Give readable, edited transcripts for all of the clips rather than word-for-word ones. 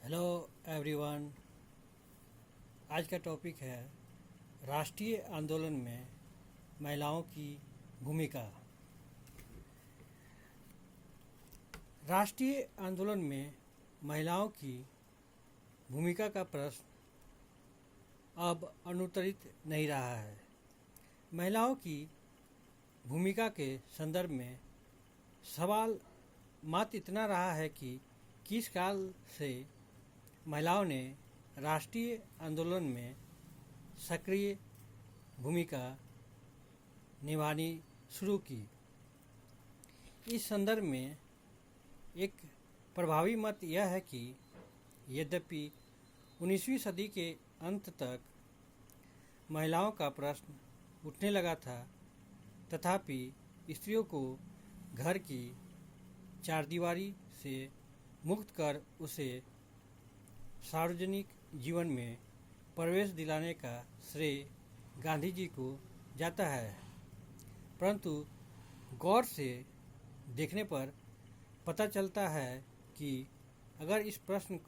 Hello everyone. आज का topic है राष्ट्रीय आंदोलन में महिलाओं की भूमिका। राष्ट्रीय आंदोलन में महिलाओं की भूमिका का प्रश्न अब अनुत्तरित नहीं रहा है। महिलाओं की भूमिका के संदर्भ में सवाल मात्र इतना रहा है कि किस काल से महिलाओं ने राष्ट्रीय आंदोलन में सक्रिय भूमिका निभानी शुरू की। इस संदर्भ में एक प्रभावी मत यह है कि यद्यपि 19वीं सदी के अंत तक महिलाओं का प्रश्न उठने लगा था, तथापि स्त्रियों को घर की चारदीवारी से मुक्त कर उसे सार्वजनिक जीवन में प्रवेश दिलाने का श्रेय गांधी जी को जाता है। परंतु गौर से देखने पर पता चलता है कि अगर इस प्रश्न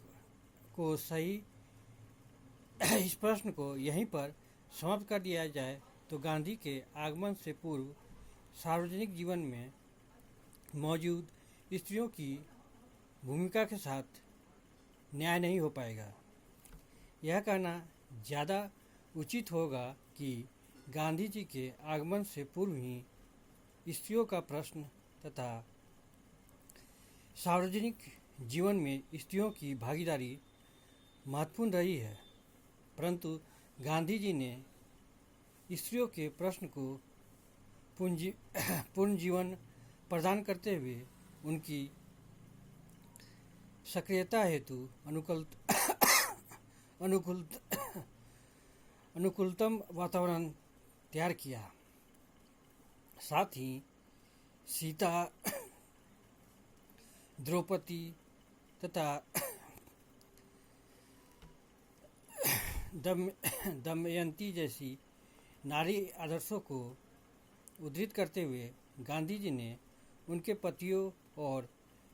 को यहीं पर समाप्त कर दिया जाए तो गांधी के आगमन से पूर्व सार्वजनिक जीवन में मौजूद स्त्रियों की भूमिका के साथ न्याय नहीं हो पाएगा। यह कहना ज़्यादा उचित होगा कि गांधी जी के आगमन से पूर्व ही स्त्रियों का प्रश्न तथा सार्वजनिक जीवन में स्त्रियों की भागीदारी महत्वपूर्ण रही है, परंतु गांधी जी ने स्त्रियों के प्रश्न को पूर्ण जीवन प्रदान करते हुए उनकी सक्रियता हेतु अनुकूलतम वातावरण तैयार किया। साथ ही सीता, द्रौपदी तथा दमयंती जैसी नारी आदर्शों को उद्धृत करते हुए गांधी जी ने उनके पतियों और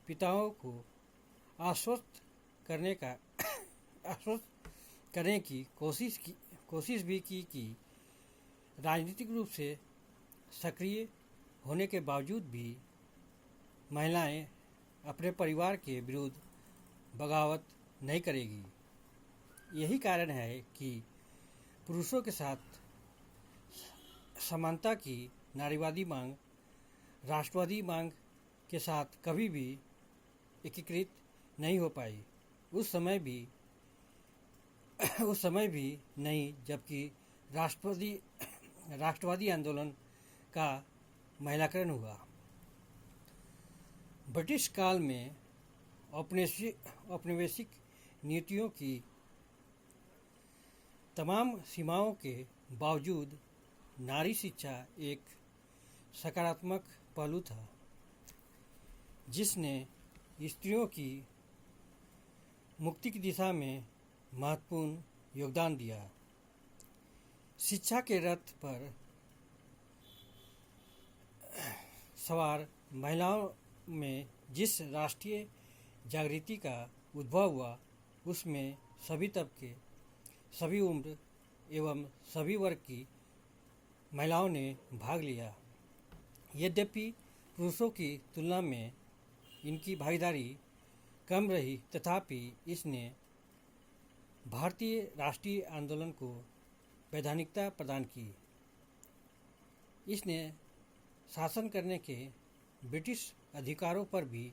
पिताओं को आश्वस्त करने की कोशिश भी की कि राजनीतिक रूप से सक्रिय होने के बावजूद भी महिलाएं अपने परिवार के विरुद्ध बगावत नहीं करेगी। यही कारण है कि पुरुषों के साथ समानता की नारीवादी मांग राष्ट्रवादी मांग के साथ कभी भी एकीकृत नहीं हो पाई। उस समय भी नहीं जबकि राष्ट्रवादी आंदोलन का महिलाकरण हुआ। ब्रिटिश काल में औपनिवेशिक नीतियों की तमाम सीमाओं के बावजूद नारी शिक्षा एक सकारात्मक पहलू था, जिसने स्त्रियों की मुक्ति की दिशा में महत्वपूर्ण योगदान दिया। शिक्षा के रथ पर सवार महिलाओं में जिस राष्ट्रीय जागृति का उद्भव हुआ, उसमें सभी तबके, सभी उम्र एवं सभी वर्ग की महिलाओं ने भाग लिया। यद्यपि पुरुषों की तुलना में इनकी भागीदारी कम रही, तथापि इसने भारतीय राष्ट्रीय आंदोलन को वैधानिकता प्रदान की। इसने शासन करने के ब्रिटिश अधिकारों पर भी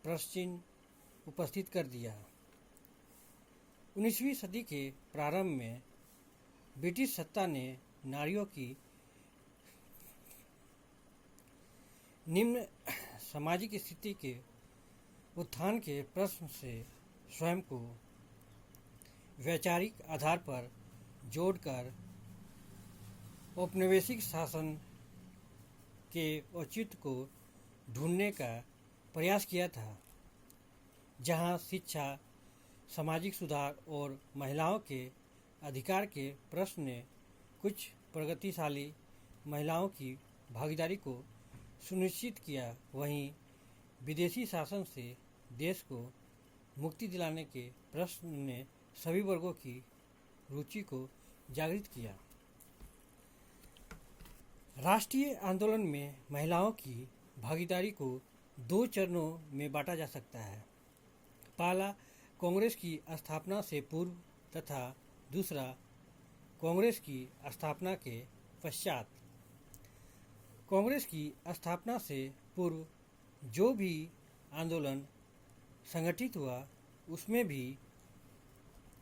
प्रश्न चिन्ह उपस्थित कर दिया। 19वीं सदी के प्रारंभ में ब्रिटिश सत्ता ने नारियों की निम्न सामाजिक स्थिति के उत्थान के प्रश्न से स्वयं को वैचारिक आधार पर जोड़कर औपनिवेशिक शासन के औचित्य को ढूंढने का प्रयास किया था, जहां शिक्षा, सामाजिक सुधार और महिलाओं के अधिकार के प्रश्न ने कुछ प्रगतिशाली महिलाओं की भागीदारी को सुनिश्चित किया, वहीं विदेशी शासन से देश को मुक्ति दिलाने के प्रश्न ने सभी वर्गों की रुचि को जागृत किया। राष्ट्रीय आंदोलन में महिलाओं की भागीदारी को दो चरणों में बांटा जा सकता है। पहला कांग्रेस की स्थापना से पूर्व तथा दूसरा कांग्रेस की स्थापना के पश्चात। कांग्रेस की स्थापना से पूर्व जो भी आंदोलन संगठित हुआ उसमें भी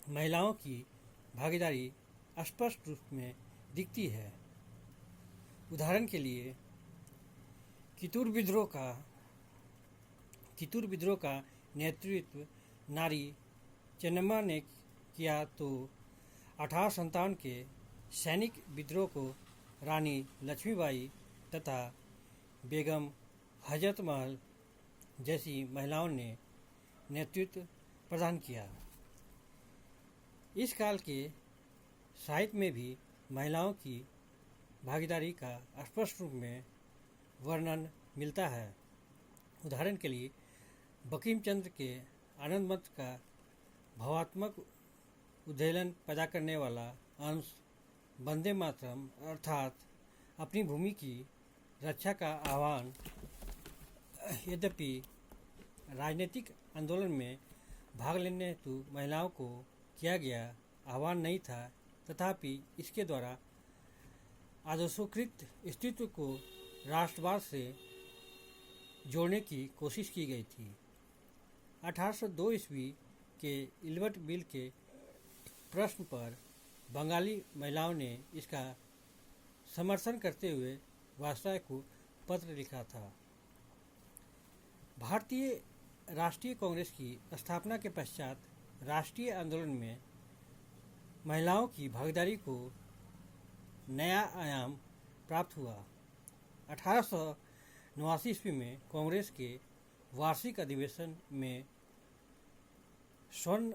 महिलाओं की भागीदारी स्पष्ट रूप में दिखती है। उदाहरण के लिए कितूर विद्रोह का नेतृत्व नारी चेन्नम्मा ने किया तो 1857 के सैनिक विद्रोह को रानी लक्ष्मीबाई तथा बेगम हजरत महल जैसी महिलाओं ने नेतृत्व प्रदान किया। इस काल के साहित्य में भी महिलाओं की भागीदारी का स्पष्ट रूप में वर्णन मिलता है। उदाहरण के लिए बंकिम चंद्र के आनंद मठ का भावात्मक उद्वेलन पैदा करने वाला अंश वंदे मातरम अर्थात अपनी भूमि की रक्षा का आह्वान, यद्यपि राजनीतिक आंदोलन में भाग लेने हेतु महिलाओं को किया गया आह्वान नहीं था, तथापि इसके द्वारा आदर्शोकृत स्त्रीत्व को राष्ट्रवाद से जोड़ने की कोशिश की गई थी। 1802 ईस्वी के इल्बर्ट बिल के प्रश्न पर बंगाली महिलाओं ने इसका समर्थन करते हुए वायसराय को पत्र लिखा था। भारतीय राष्ट्रीय कांग्रेस की स्थापना के पश्चात राष्ट्रीय आंदोलन में महिलाओं की भागीदारी को नया आयाम प्राप्त हुआ। 1889 ईस्वी में कांग्रेस के वार्षिक अधिवेशन में स्वर्ण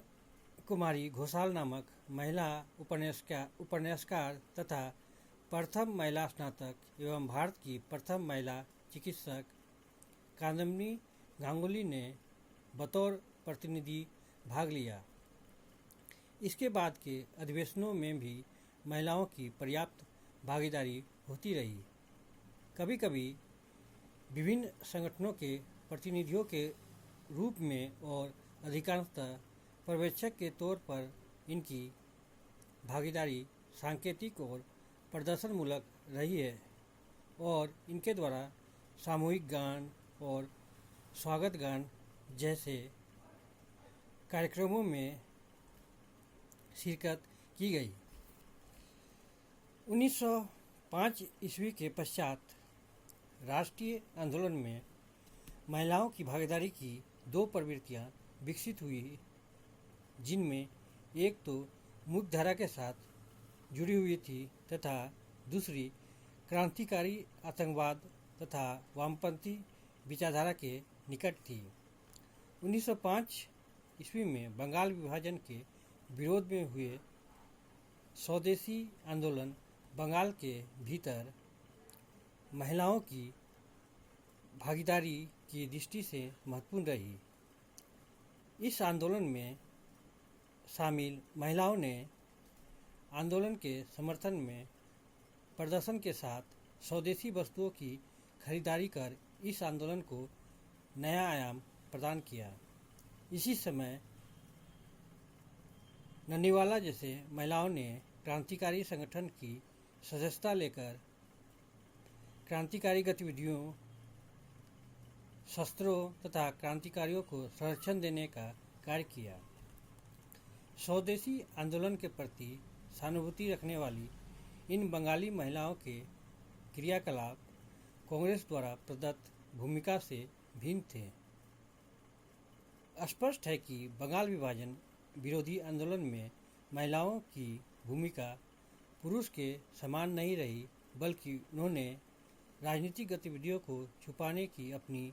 कुमारी घोषाल नामक महिला उपन्यासकार तथा प्रथम महिला स्नातक एवं भारत की प्रथम महिला चिकित्सक कादम्बिनी गांगुली ने बतौर प्रतिनिधि भाग लिया। इसके बाद के अधिवेशनों में भी महिलाओं की पर्याप्त भागीदारी होती रही। कभी कभी विभिन्न संगठनों के प्रतिनिधियों के रूप में और अधिकांशतः पर्यवेक्षक के तौर पर इनकी भागीदारी सांकेतिक और प्रदर्शनमूलक रही है और इनके द्वारा सामूहिक गान और स्वागत गान जैसे कार्यक्रमों में शिरकत की गई। 1905 ईस्वी के पश्चात राष्ट्रीय आंदोलन में महिलाओं की भागीदारी की दो प्रवृत्तियां विकसित हुई, जिनमें एक तो मुख्यधारा के साथ जुड़ी हुई थी तथा दूसरी क्रांतिकारी आतंकवाद तथा वामपंथी विचारधारा के निकट थी। 1905 ईस्वी में बंगाल विभाजन के विरोध में हुए स्वदेशी आंदोलन बंगाल के भीतर महिलाओं की भागीदारी की दृष्टि से महत्वपूर्ण रही। इस आंदोलन में शामिल महिलाओं ने आंदोलन के समर्थन में प्रदर्शन के साथ स्वदेशी वस्तुओं की खरीदारी कर इस आंदोलन को नया आयाम प्रदान किया। इसी समय नन्नीवाला जैसे महिलाओं ने क्रांतिकारी संगठन की सदस्यता लेकर क्रांतिकारी गतिविधियों, शस्त्रों तथा क्रांतिकारियों को संरक्षण देने का कार्य किया। स्वदेशी आंदोलन के प्रति सहानुभूति रखने वाली इन बंगाली महिलाओं के क्रियाकलाप कांग्रेस द्वारा प्रदत्त भूमिका से भिन्न थे। स्पष्ट है कि बंगाल विभाजन विरोधी आंदोलन में महिलाओं की भूमिका पुरुष के समान नहीं रही, बल्कि उन्होंने राजनीतिक गतिविधियों को छुपाने की अपनी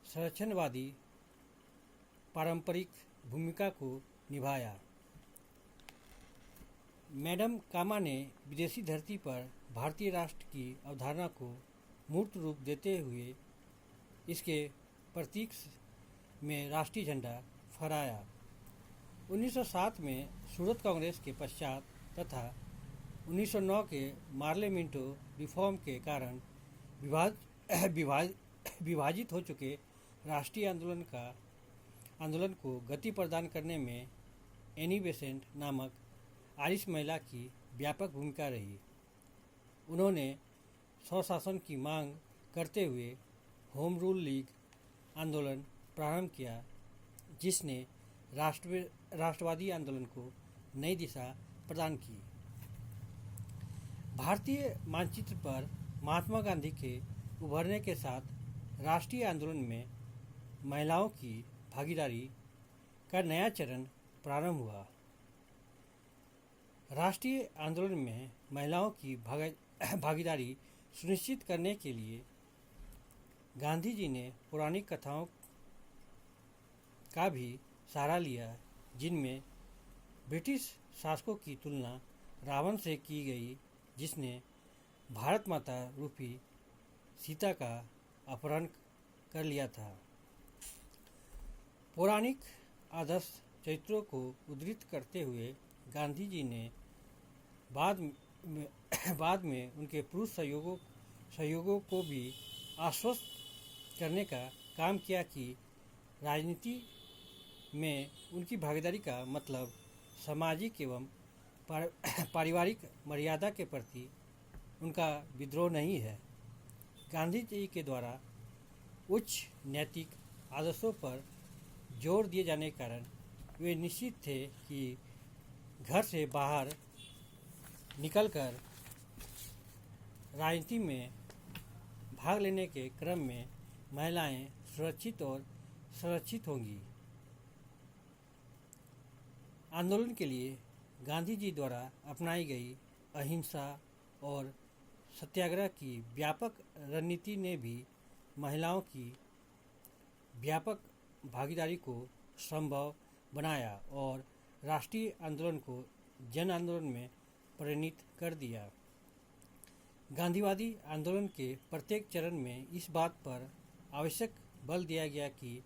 संरक्षणवादी पारंपरिक भूमिका को निभाया। मैडम कामा ने विदेशी धरती पर भारतीय राष्ट्र की अवधारणा को मूर्त रूप देते हुए इसके प्रतीक में राष्ट्रीय झंडा फहराया। 1907 में सूरत कांग्रेस के पश्चात तथा 1909 के पार्लियामेंटो रिफॉर्म के कारण विभाजित हो चुके राष्ट्रीय आंदोलन को गति प्रदान करने में एनी बेसेंट नामक आयरिश महिला की व्यापक भूमिका रही। उन्होंने स्वशासन की मांग करते हुए होम रूल लीग आंदोलन प्रारंभ किया, जिसने राष्ट्रवादी आंदोलन को नई दिशा प्रदान की। भारतीय मानचित्र पर महात्मा गांधी के उभरने के साथ राष्ट्रीय आंदोलन में महिलाओं की भागीदारी का नया चरण प्रारंभ हुआ। राष्ट्रीय आंदोलन में महिलाओं की भागीदारी सुनिश्चित करने के लिए गांधी जी ने पौराणिक कथाओं का भी सहारा लिया, जिनमें ब्रिटिश शासकों की तुलना रावण से की गई, जिसने भारत माता रूपी सीता का अपहरण कर लिया था। पौराणिक आदर्श चरित्रों को उद्धृत करते हुए गांधी जी ने बाद में उनके पुरुष सहयोगों को भी आश्वस्त करने का काम किया कि राजनीति में उनकी भागीदारी का मतलब सामाजिक एवं पारिवारिक मर्यादा के प्रति उनका विद्रोह नहीं है। गांधी जी के द्वारा उच्च नैतिक आदर्शों पर जोर दिए जाने के कारण वे निश्चित थे कि घर से बाहर निकलकर राजनीति में भाग लेने के क्रम में महिलाएं सुरक्षित और संरक्षित होंगी। आंदोलन के लिए गांधी जी द्वारा अपनाई गई अहिंसा और सत्याग्रह की व्यापक रणनीति ने भी महिलाओं की व्यापक भागीदारी को संभव बनाया और राष्ट्रीय आंदोलन को जन आंदोलन में परिणत कर दिया। गांधीवादी आंदोलन के प्रत्येक चरण में इस बात पर आवश्यक बल दिया गया कि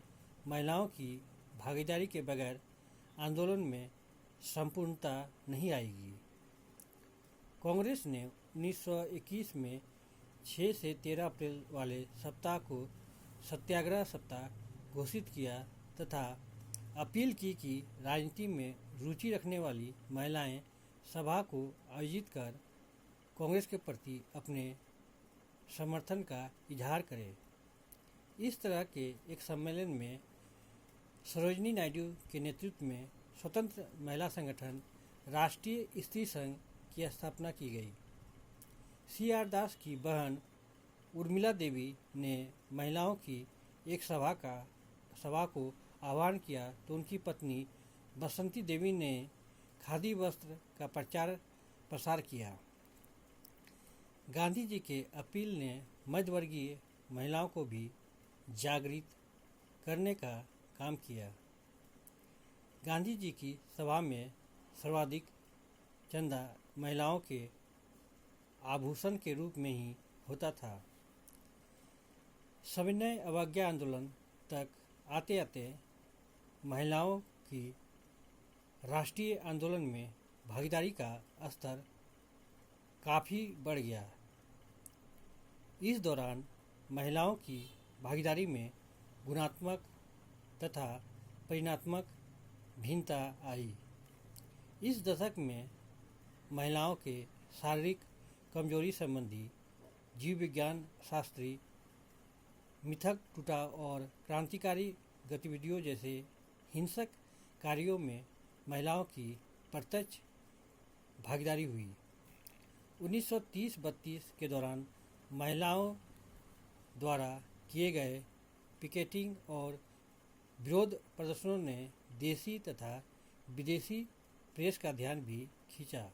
महिलाओं की भागीदारी के बगैर आंदोलन में संपूर्णता नहीं आएगी। कांग्रेस ने 1921 में 6 से 13 अप्रैल वाले सप्ताह को सत्याग्रह सप्ताह घोषित किया तथा अपील की कि राजनीति में रुचि रखने वाली महिलाएं सभा को आयोजित कर कांग्रेस के प्रति अपने समर्थन का इजहार करें। इस तरह के एक सम्मेलन में सरोजिनी नायडू के नेतृत्व में स्वतंत्र महिला संगठन राष्ट्रीय स्त्री संघ की स्थापना की गई। C.R. दास की बहन उर्मिला देवी ने महिलाओं की एक सभा को आह्वान किया तो उनकी पत्नी बसंती देवी ने खादी वस्त्र का प्रचार प्रसार किया। गांधी जी के अपील ने मध्यवर्गीय महिलाओं को भी जागृत करने का काम किया। गांधी जी की सभा में सर्वाधिक चंदा महिलाओं के आभूषण के रूप में ही होता था। सविनय अवज्ञा आंदोलन तक आते आते महिलाओं की राष्ट्रीय आंदोलन में भागीदारी का स्तर काफ़ी बढ़ गया। इस दौरान महिलाओं की भागीदारी में गुणात्मक तथा परिणात्मक भिन्नता आई। इस दशक में महिलाओं के शारीरिक कमजोरी संबंधी जीव विज्ञान शास्त्री मिथक टूटा और क्रांतिकारी गतिविधियों जैसे हिंसक कार्यों में महिलाओं की प्रत्यक्ष भागीदारी हुई। 1930-32 के दौरान महिलाओं द्वारा किए गए पिकेटिंग और विरोध प्रदर्शनों ने देशी तथा विदेशी प्रेस का ध्यान भी खींचा।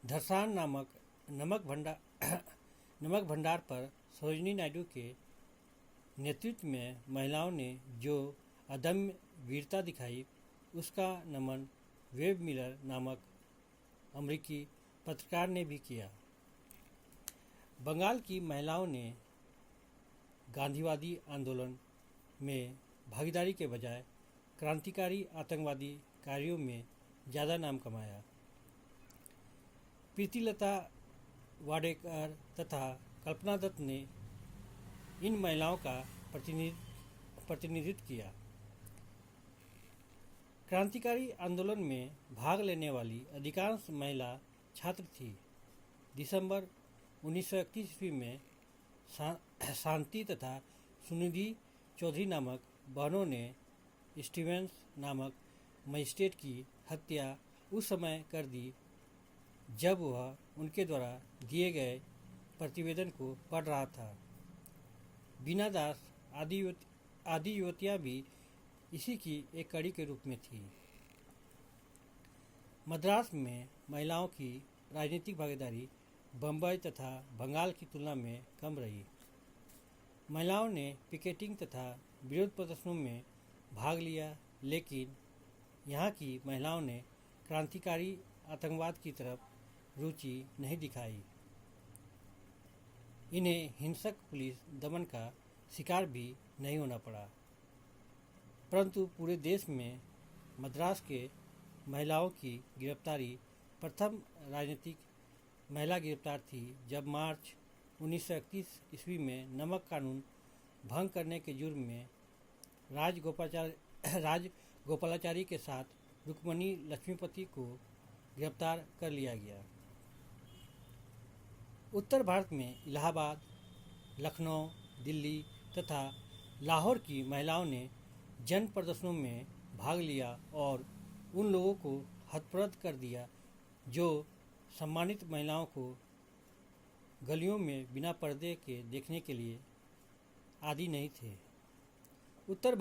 धरसान नामक नमक भंडार पर सरोजिनी नायडू के नेतृत्व में महिलाओं ने जो अदम्य वीरता दिखाई, उसका नमन वेब मिलर नामक अमेरिकी पत्रकार ने भी किया। बंगाल की महिलाओं ने गांधीवादी आंदोलन में भागीदारी के बजाय क्रांतिकारी आतंकवादी कार्यों में ज़्यादा नाम कमाया। प्रीतिलता वाडेकर तथा कल्पना दत्त ने इन महिलाओं का प्रतिनिधित्व किया। क्रांतिकारी आंदोलन में भाग लेने वाली अधिकांश महिला छात्र थी। दिसंबर 1931 ईस्वी में शांति तथा सुनिधि चौधरी नामक बहनों ने स्टीवेंस नामक मजिस्ट्रेट की हत्या उस समय कर दी जब वह उनके द्वारा दिए गए प्रतिवेदन को पढ़ रहा था। बीना दास आदि युवतियाँ भी इसी की एक कड़ी के रूप में थी। मद्रास में महिलाओं की राजनीतिक भागीदारी बम्बई तथा बंगाल की तुलना में कम रही। महिलाओं ने पिकेटिंग तथा विरोध प्रदर्शनों में भाग लिया, लेकिन यहाँ की महिलाओं ने क्रांतिकारी आतंकवाद की तरफ रुचि नहीं दिखाई। इन्हें हिंसक पुलिस दमन का शिकार भी नहीं होना पड़ा, परंतु पूरे देश में मद्रास के महिलाओं की गिरफ्तारी प्रथम राजनीतिक महिला गिरफ्तार थी, जब मार्च 1931 ईस्वी में नमक कानून भंग करने के जुर्म में राजगोपालाचारी के साथ रुक्मणी लक्ष्मीपति को गिरफ्तार कर लिया गया। उत्तर भारत में इलाहाबाद, लखनऊ, दिल्ली तथा लाहौर की महिलाओं ने जन प्रदर्शनों में भाग लिया और उन लोगों को हतप्रभ कर दिया जो सम्मानित महिलाओं को गलियों में बिना पर्दे के देखने के लिए आदि नहीं थे। उत्तर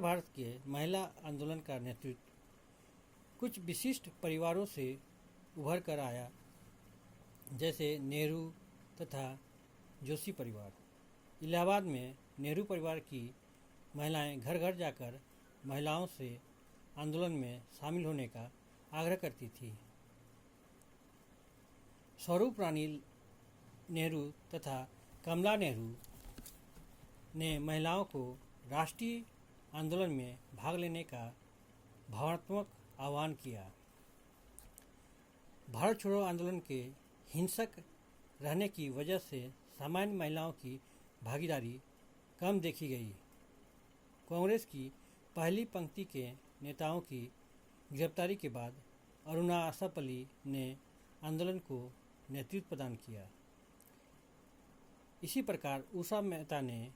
भारत के महिला आंदोलन का नेतृत्व कुछ विशिष्ट परिवारों से उभर कर आया, जैसे नेहरू तथा जोशी परिवार। इलाहाबाद में नेहरू परिवार की महिलाएं घर घर जाकर महिलाओं से आंदोलन में शामिल होने का आग्रह करती थी। स्वरूप रानी नेहरू तथा कमला नेहरू ने महिलाओं को राष्ट्रीय आंदोलन में भाग लेने का भावनात्मक आह्वान किया। भारत छोड़ो आंदोलन के हिंसक रहने की वजह से सामान्य महिलाओं की भागीदारी कम देखी गई। कांग्रेस की पहली पंक्ति के नेताओं की गिरफ्तारी के बाद अरुणा आसापल्ली ने आंदोलन को नेतृत्व प्रदान किया। इसी प्रकार उषा मेहता ने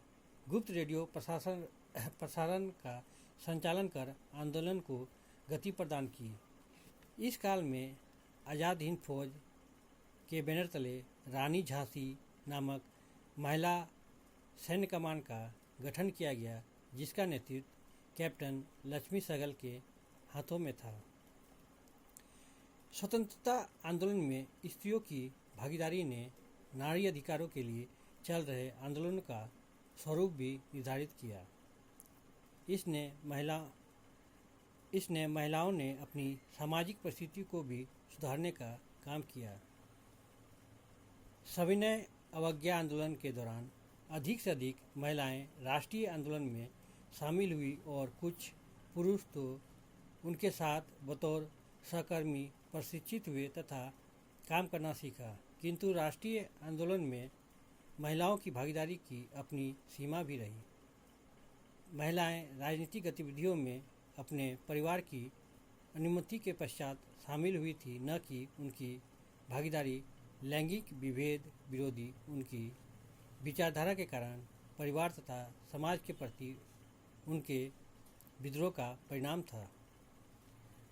गुप्त रेडियो प्रसारण का संचालन कर आंदोलन को गति प्रदान की। इस काल में आज़ाद हिंद फौज के बैनर तले रानी झांसी नामक महिला सैन्य कमान का गठन किया गया, जिसका नेतृत्व कैप्टन लक्ष्मी सहगल के हाथों में था। स्वतंत्रता आंदोलन में स्त्रियों की भागीदारी ने नारी अधिकारों के लिए चल रहे आंदोलन का स्वरूप भी निर्धारित किया। इसने महिलाओं ने अपनी सामाजिक परिस्थिति को भी सुधारने का काम किया। सविनय अवज्ञा आंदोलन के दौरान अधिक से अधिक महिलाएं राष्ट्रीय आंदोलन में शामिल हुई और कुछ पुरुष तो उनके साथ बतौर सहकर्मी प्रशिक्षित हुए तथा काम करना सीखा, किंतु राष्ट्रीय आंदोलन में महिलाओं की भागीदारी की अपनी सीमा भी रही। महिलाएं राजनीतिक गतिविधियों में अपने परिवार की अनुमति के पश्चात शामिल हुई थी, न कि उनकी भागीदारी लैंगिक विभेद विरोधी उनकी विचारधारा के कारण परिवार तथा समाज के प्रति उनके विद्रोह का परिणाम था।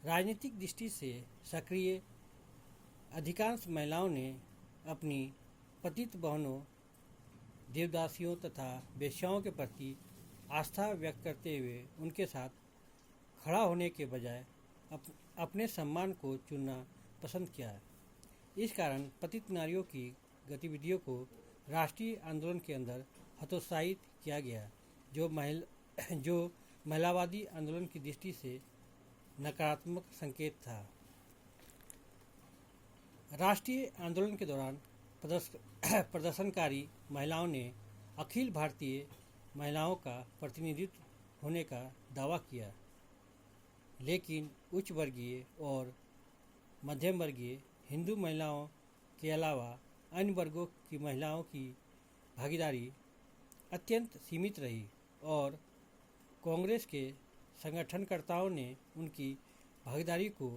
राजनीतिक दृष्टि से सक्रिय अधिकांश महिलाओं ने अपनी पतित बहनों, देवदासियों तथा वेश्याओं के प्रति आस्था व्यक्त करते हुए उनके साथ खड़ा होने के बजाय अपने सम्मान को चुनना पसंद किया। इस कारण पतित नारियों की गतिविधियों को राष्ट्रीय आंदोलन के अंदर हतोत्साहित किया गया, जो महिलावादी आंदोलन की दृष्टि से नकारात्मक संकेत था। राष्ट्रीय आंदोलन के दौरान प्रदर्शनकारी महिलाओं ने अखिल भारतीय महिलाओं का प्रतिनिधित्व होने का दावा किया, लेकिन उच्च वर्गीय और मध्यम वर्गीय हिंदू महिलाओं के अलावा अन्य वर्गों की महिलाओं की भागीदारी अत्यंत सीमित रही और कांग्रेस के संगठनकर्ताओं ने उनकी भागीदारी को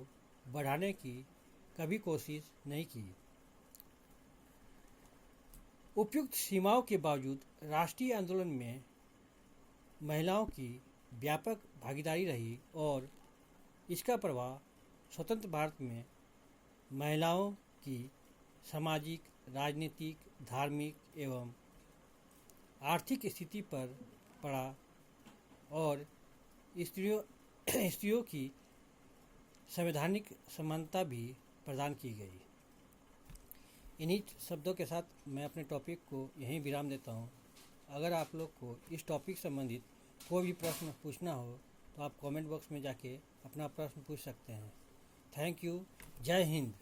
बढ़ाने की कभी कोशिश नहीं की। उपयुक्त सीमाओं के बावजूद राष्ट्रीय आंदोलन में महिलाओं की व्यापक भागीदारी रही और इसका प्रभाव स्वतंत्र भारत में महिलाओं की सामाजिक, राजनीतिक, धार्मिक एवं आर्थिक स्थिति पर पड़ा और स्त्रियों की संवैधानिक समानता भी प्रदान की गई। इन्हीं शब्दों के साथ मैं अपने टॉपिक को यहीं विराम देता हूँ। अगर आप लोग को इस टॉपिक संबंधित कोई भी प्रश्न पूछना हो तो आप कमेंट बॉक्स में जाके अपना प्रश्न पूछ सकते हैं। Thank you. जय हिंद।